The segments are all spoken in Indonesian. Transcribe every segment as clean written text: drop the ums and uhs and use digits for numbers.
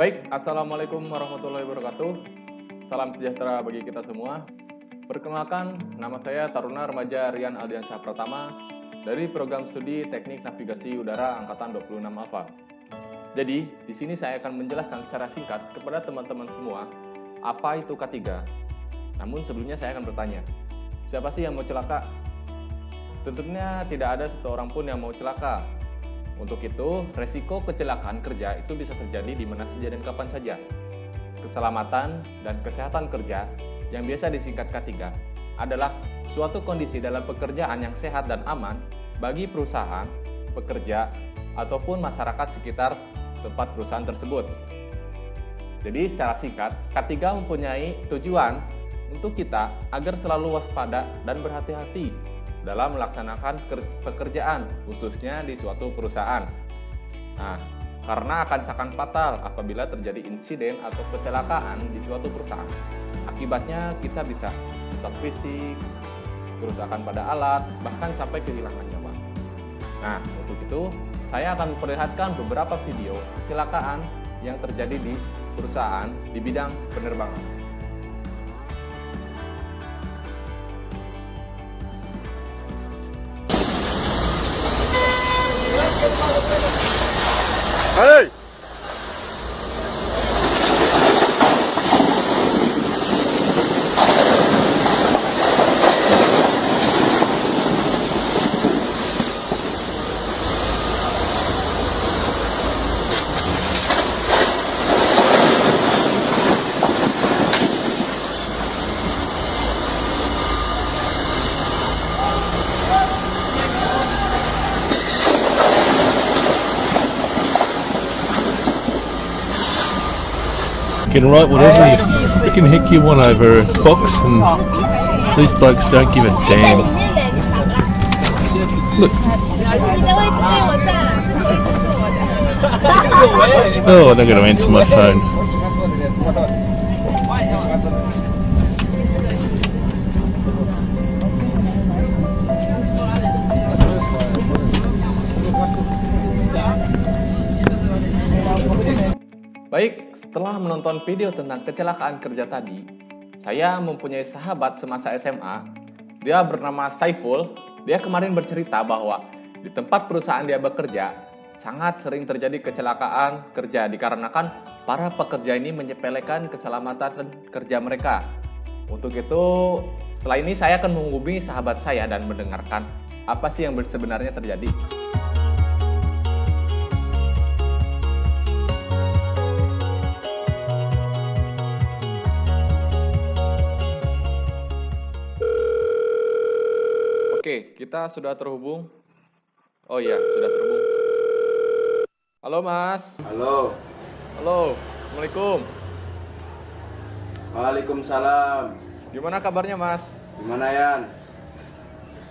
Baik, Assalamualaikum warahmatullahi wabarakatuh. Salam sejahtera bagi kita semua. Perkenalkan, nama saya Taruna Remaja Rian Aldiansyah Pratama dari Program Studi Teknik Navigasi Udara Angkatan 26 Alfa. Jadi, di sini saya akan menjelaskan secara singkat kepada teman-teman semua apa itu K3. Namun sebelumnya saya akan bertanya, siapa sih yang mau celaka? Tentunya tidak ada satu orang pun yang mau celaka. Untuk itu, resiko kecelakaan kerja itu bisa terjadi di mana saja dan kapan saja. Keselamatan dan kesehatan kerja yang biasa disingkat K3 adalah suatu kondisi dalam pekerjaan yang sehat dan aman bagi perusahaan, pekerja, ataupun masyarakat sekitar tempat perusahaan tersebut. Jadi secara singkat, K3 mempunyai tujuan untuk kita agar selalu waspada dan berhati-hati dalam melaksanakan pekerjaan, khususnya di suatu perusahaan. Nah, karena akan sangat fatal apabila terjadi insiden atau kecelakaan di suatu perusahaan. Akibatnya kita bisa rusak fisik, kerusakan pada alat, bahkan sampai kehilangan nyawa. Nah, untuk itu saya akan memperlihatkan beberapa video kecelakaan yang terjadi di perusahaan di bidang penerbangan. Hey! You can write whatever you can heck you want over a box, and these blokes don't give a damn. Look. Oh, they're going to answer my phone. Baik, setelah menonton video tentang kecelakaan kerja tadi, saya mempunyai sahabat semasa SMA. Dia bernama Saiful. Dia kemarin bercerita bahwa di tempat perusahaan dia bekerja, sangat sering terjadi kecelakaan kerja dikarenakan para pekerja ini menyepelekan keselamatan kerja mereka. Untuk itu, setelah ini saya akan menghubungi sahabat saya dan mendengarkan apa sih yang sebenarnya terjadi. Oke, kita sudah terhubung. Oh iya, sudah terhubung. Halo Mas. Halo. Halo, Assalamualaikum. Waalaikumsalam. Gimana kabarnya Mas? Gimana Yan?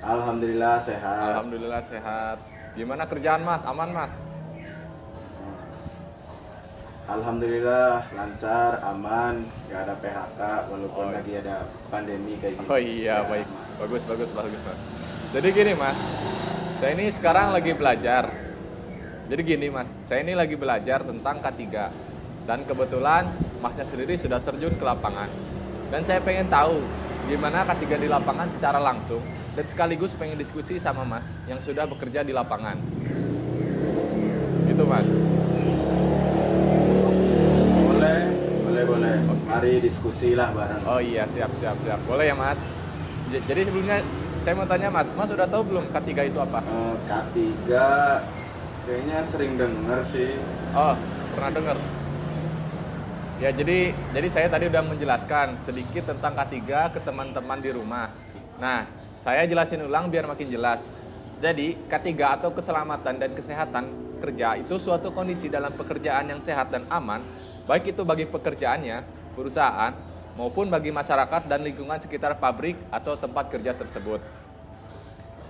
Alhamdulillah sehat. Alhamdulillah sehat. Gimana kerjaan Mas? Aman Mas? Alhamdulillah lancar, aman, gak ada PHK walaupun lagi ada pandemi kayak gitu. Oh iya, ya. baik. Bagus Mas. Jadi gini Mas, saya ini sekarang lagi belajar. Jadi gini Mas, saya ini lagi belajar tentang K3. Dan kebetulan Masnya sendiri sudah terjun ke lapangan. Dan saya pengen tahu gimana K3 di lapangan secara langsung. Dan sekaligus pengen diskusi sama Mas yang sudah bekerja di lapangan. Gitu Mas. Boleh. Mari diskusi lah bareng. Oh iya, siap. Boleh ya Mas. Jadi sebelumnya saya mau tanya Mas sudah tahu belum K3 itu apa? K3 kayaknya sering denger sih. Oh, pernah dengar. Ya, jadi saya tadi udah menjelaskan sedikit tentang K3 ke teman-teman di rumah. Nah, saya jelasin ulang biar makin jelas. Jadi, K3 atau keselamatan dan kesehatan kerja itu suatu kondisi dalam pekerjaan yang sehat dan aman, baik itu bagi pekerjaannya, perusahaan, maupun bagi masyarakat dan lingkungan sekitar pabrik atau tempat kerja tersebut.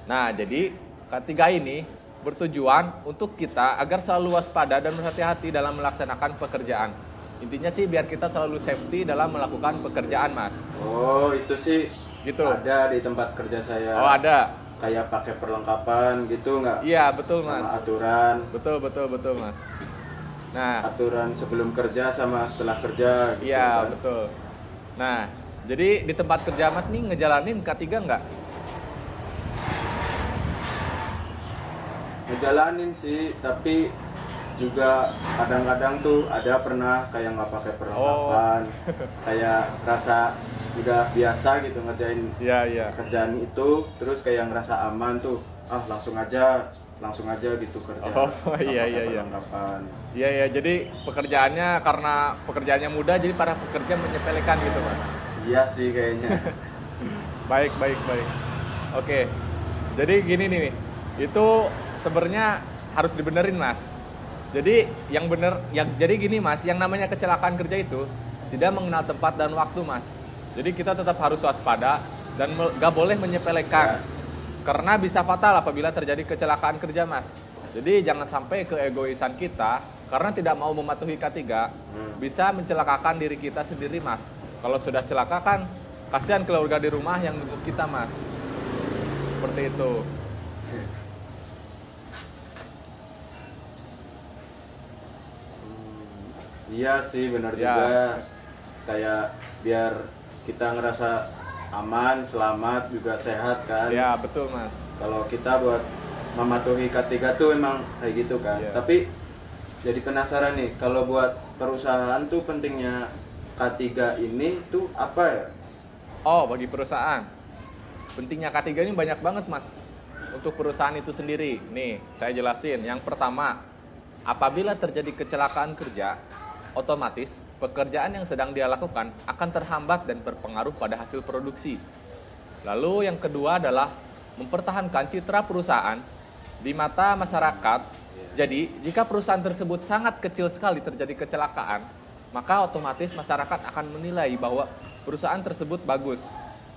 Nah, jadi K3 ini bertujuan untuk kita agar selalu waspada dan berhati-hati dalam melaksanakan pekerjaan. Intinya sih biar kita selalu safety dalam melakukan pekerjaan, Mas. Oh, itu sih gitu. Ada di tempat kerja saya. Oh, ada. Kayak pakai perlengkapan gitu nggak? Iya, betul Mas. Sama aturan. Betul Mas. Nah, aturan sebelum kerja sama setelah kerja gitu iya kan. betul. Nah, jadi di tempat kerja Mas nih ngejalanin K3 nggak? Ngejalanin sih, tapi juga kadang-kadang tuh ada pernah kayak nggak pakai perlengkapan, kayak rasa udah biasa gitu ngerjain Iya, iya. kerjaan itu, terus kayak ngerasa aman tuh, langsung aja gitu kerja. Oh, nggak iya, pakai iya, iya. perlengkapan. Iya, iya. Jadi pekerjaannya karena pekerjaannya mudah, jadi para pekerja menyepelekan gitu Mas. Iya sih kayaknya. Baik, baik, baik. Oke. Jadi gini nih, itu sebenarnya harus dibenerin Mas. Jadi jadi gini Mas, yang namanya kecelakaan kerja itu tidak mengenal tempat dan waktu Mas. Jadi kita tetap harus waspada dan gak boleh menyepelekan. Karena bisa fatal apabila terjadi kecelakaan kerja Mas. Jadi jangan sampai keegoisan kita karena tidak mau mematuhi K3 bisa mencelakakan diri kita sendiri Mas. Kalau sudah celaka kan kasihan keluarga di rumah yang nunggu kita Mas. Seperti itu. Iya sih benar Ya. juga, kayak biar kita ngerasa aman, selamat, juga sehat kan. Ya, betul Mas. Kalau kita buat mematuhi K3 tuh emang kayak gitu kan. Iya. Tapi jadi penasaran nih, kalau buat perusahaan tuh pentingnya K3 ini tuh apa ya? Oh, bagi perusahaan. Pentingnya K3 ini banyak banget, Mas. Untuk perusahaan itu sendiri. Nih, saya jelasin. Yang pertama, apabila terjadi kecelakaan kerja, otomatis pekerjaan yang sedang dia lakukan akan terhambat dan berpengaruh pada hasil produksi. Lalu yang kedua adalah mempertahankan citra perusahaan di mata masyarakat. Jadi, jika perusahaan tersebut sangat kecil sekali terjadi kecelakaan, maka otomatis masyarakat akan menilai bahwa perusahaan tersebut bagus.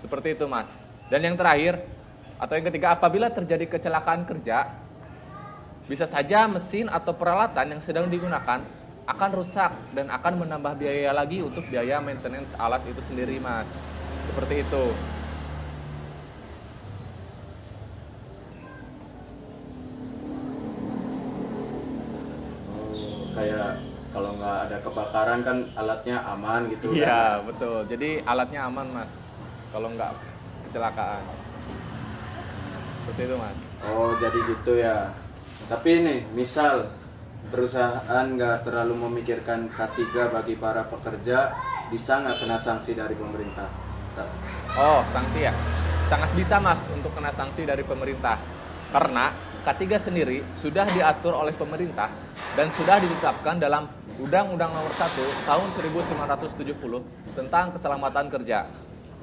Seperti itu, Mas. Dan yang terakhir, atau yang ketiga, apabila terjadi kecelakaan kerja, bisa saja mesin atau peralatan yang sedang digunakan akan rusak dan akan menambah biaya lagi untuk biaya maintenance alat itu sendiri, Mas. Seperti itu. Kayak kalau nggak ada kebakaran kan alatnya aman gitu kan. Iya, betul. Jadi alatnya aman, Mas. Kalau nggak kecelakaan. Seperti itu, Mas. Oh jadi gitu ya. Tapi nih misal perusahaan nggak terlalu memikirkan K3 bagi para pekerja, bisa nggak kena sanksi dari pemerintah? Oh, sanksi ya? Sangat bisa, Mas, untuk kena sanksi dari pemerintah. Karena K3 sendiri sudah diatur oleh pemerintah dan sudah ditetapkan dalam Undang-Undang Nomor 1 Tahun 1970 tentang Keselamatan Kerja.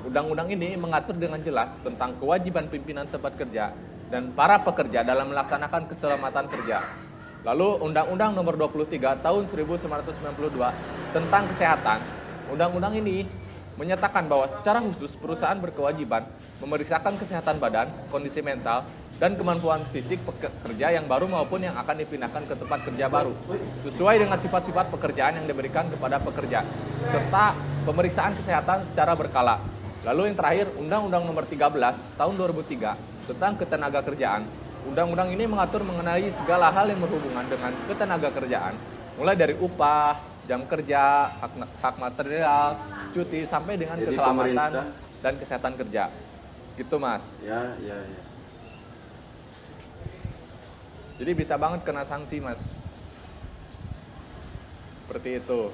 Undang-undang ini mengatur dengan jelas tentang kewajiban pimpinan tempat kerja dan para pekerja dalam melaksanakan keselamatan kerja. Lalu Undang-Undang Nomor 23 Tahun 1992 tentang Kesehatan. Undang-undang ini menyatakan bahwa secara khusus perusahaan berkewajiban memeriksakan kesehatan badan, kondisi mental, dan kemampuan fisik pekerja yang baru maupun yang akan dipindahkan ke tempat kerja baru sesuai dengan sifat-sifat pekerjaan yang diberikan kepada pekerja serta pemeriksaan kesehatan secara berkala. Lalu yang terakhir, Undang-Undang Nomor 13 Tahun 2003 tentang Ketenagakerjaan. Undang-undang ini mengatur mengenai segala hal yang berhubungan dengan ketenagakerjaan, mulai dari upah, jam kerja, hak material, cuti, sampai dengan Jadi keselamatan pemerintah dan kesehatan kerja. Gitu, Mas. Ya, ya, ya. Jadi bisa banget kena sanksi, Mas. Seperti itu.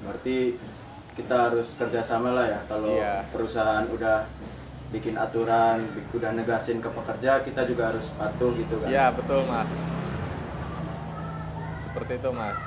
Berarti kita harus kerjasama lah ya. Kalau Iya. perusahaan udah bikin aturan, udah negasin ke pekerja, kita juga harus patuh gitu kan. Iya, betul, Mas. Seperti itu, Mas.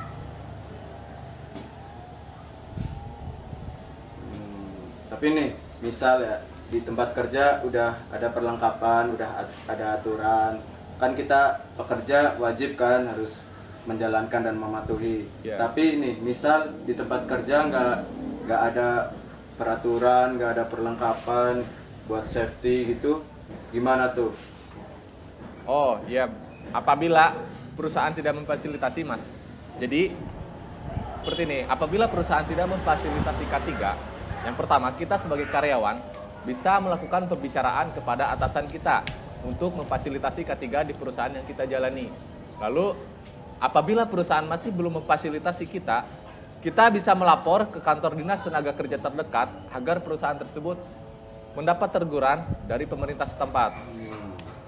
Tapi nih, misal ya di tempat kerja udah ada perlengkapan, udah ada aturan, kan kita pekerja wajib kan harus menjalankan dan mematuhi. Yeah. Tapi nih, misal di tempat kerja nggak ada peraturan, nggak ada perlengkapan buat safety gitu, gimana tuh? Oh, iya. Apabila perusahaan tidak memfasilitasi, Mas. Jadi, seperti ini. Apabila perusahaan tidak memfasilitasi K3, yang pertama, kita sebagai karyawan bisa melakukan pembicaraan kepada atasan kita untuk memfasilitasi K3 di perusahaan yang kita jalani. Lalu apabila perusahaan masih belum memfasilitasi kita bisa melapor ke kantor dinas tenaga kerja terdekat agar perusahaan tersebut mendapat teguran dari pemerintah setempat.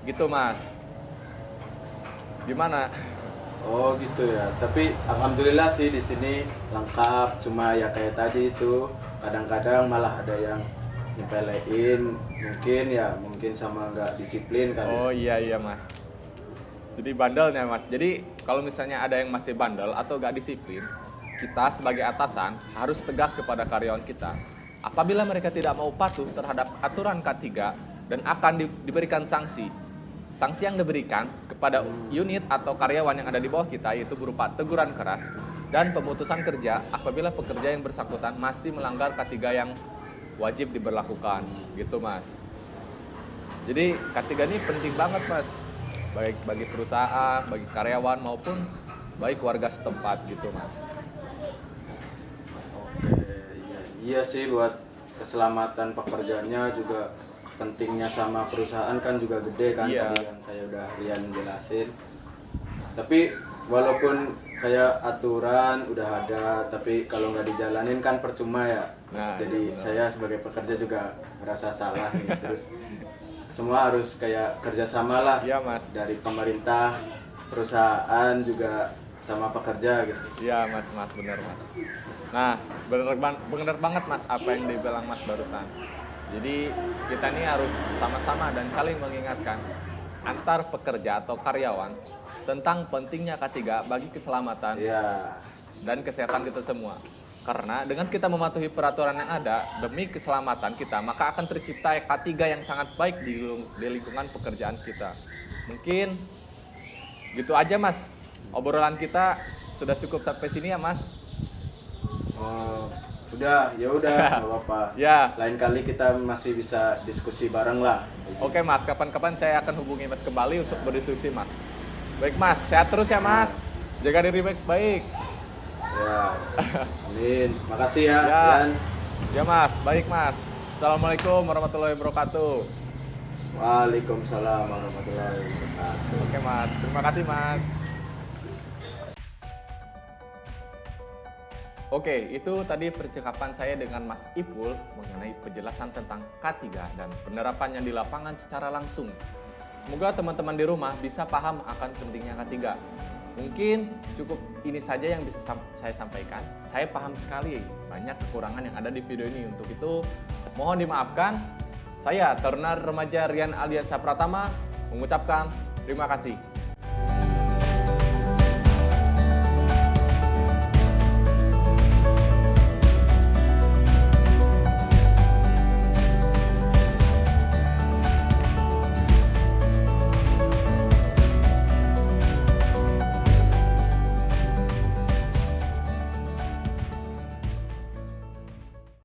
Gitu Mas. Gimana? Oh gitu ya. Tapi alhamdulillah sih di sini lengkap. Cuma ya kayak tadi itu kadang-kadang malah ada yang nyepelein. Mungkin sama nggak disiplin kali. Oh iya Mas. Jadi bandelnya Mas. Jadi kalau misalnya ada yang masih bandel atau nggak disiplin, kita sebagai atasan harus tegas kepada karyawan kita. Apabila mereka tidak mau patuh terhadap aturan K3 dan akan diberikan sanksi. Sanksi yang diberikan kepada unit atau karyawan yang ada di bawah kita yaitu berupa teguran keras dan pemutusan kerja apabila pekerja yang bersangkutan masih melanggar K3 yang wajib diberlakukan. Gitu Mas. Jadi K3 ini penting banget Mas. Baik bagi perusahaan, bagi karyawan maupun baik warga setempat gitu Mas. Iya sih, buat keselamatan pekerjaannya juga pentingnya sama perusahaan kan juga gede kan. Iya. Tadi kan kayak udah Rian jelasin. Tapi walaupun kayak aturan udah ada, tapi kalau nggak dijalanin kan percuma ya. Nah, jadi iya, saya sebagai pekerja juga merasa salah nih. Terus semua harus kayak kerjasama lah. Iya Mas. Dari pemerintah, perusahaan juga sama pekerja gitu. Iya Mas benar Mas. Nah, bener banget Mas apa yang dibilang Mas barusan. Jadi kita ini harus sama-sama dan saling mengingatkan antar pekerja atau karyawan tentang pentingnya K3 bagi keselamatan dan kesehatan kita semua. Karena dengan kita mematuhi peraturan yang ada demi keselamatan kita, maka akan tercipta K3 yang sangat baik di lingkungan pekerjaan kita. Mungkin gitu aja Mas. Obrolan kita sudah cukup sampai sini ya Mas. Udah, ya udah, nggak apa-apa. Ya. Lain kali kita masih bisa diskusi bareng lah. Oke Mas, kapan-kapan saya akan hubungi Mas kembali untuk berdiskusi Mas. Baik Mas, sehat terus ya Mas. Jaga diri baik-baik. Ya, amin. Makasih ya, Ya. Yan. Ya Mas, baik Mas. Assalamualaikum warahmatullahi wabarakatuh. Waalaikumsalam warahmatullahi wabarakatuh. Oke Mas, terima kasih Mas. Oke, itu tadi percakapan saya dengan Mas Ipul mengenai penjelasan tentang K3 dan penerapannya di lapangan secara langsung. Semoga teman-teman di rumah bisa paham akan pentingnya K3. Mungkin cukup ini saja yang bisa saya sampaikan. Saya paham sekali banyak kekurangan yang ada di video ini. Untuk itu, mohon dimaafkan. Saya, Taruna Remaja Rian Aldiansyah Pratama, mengucapkan terima kasih.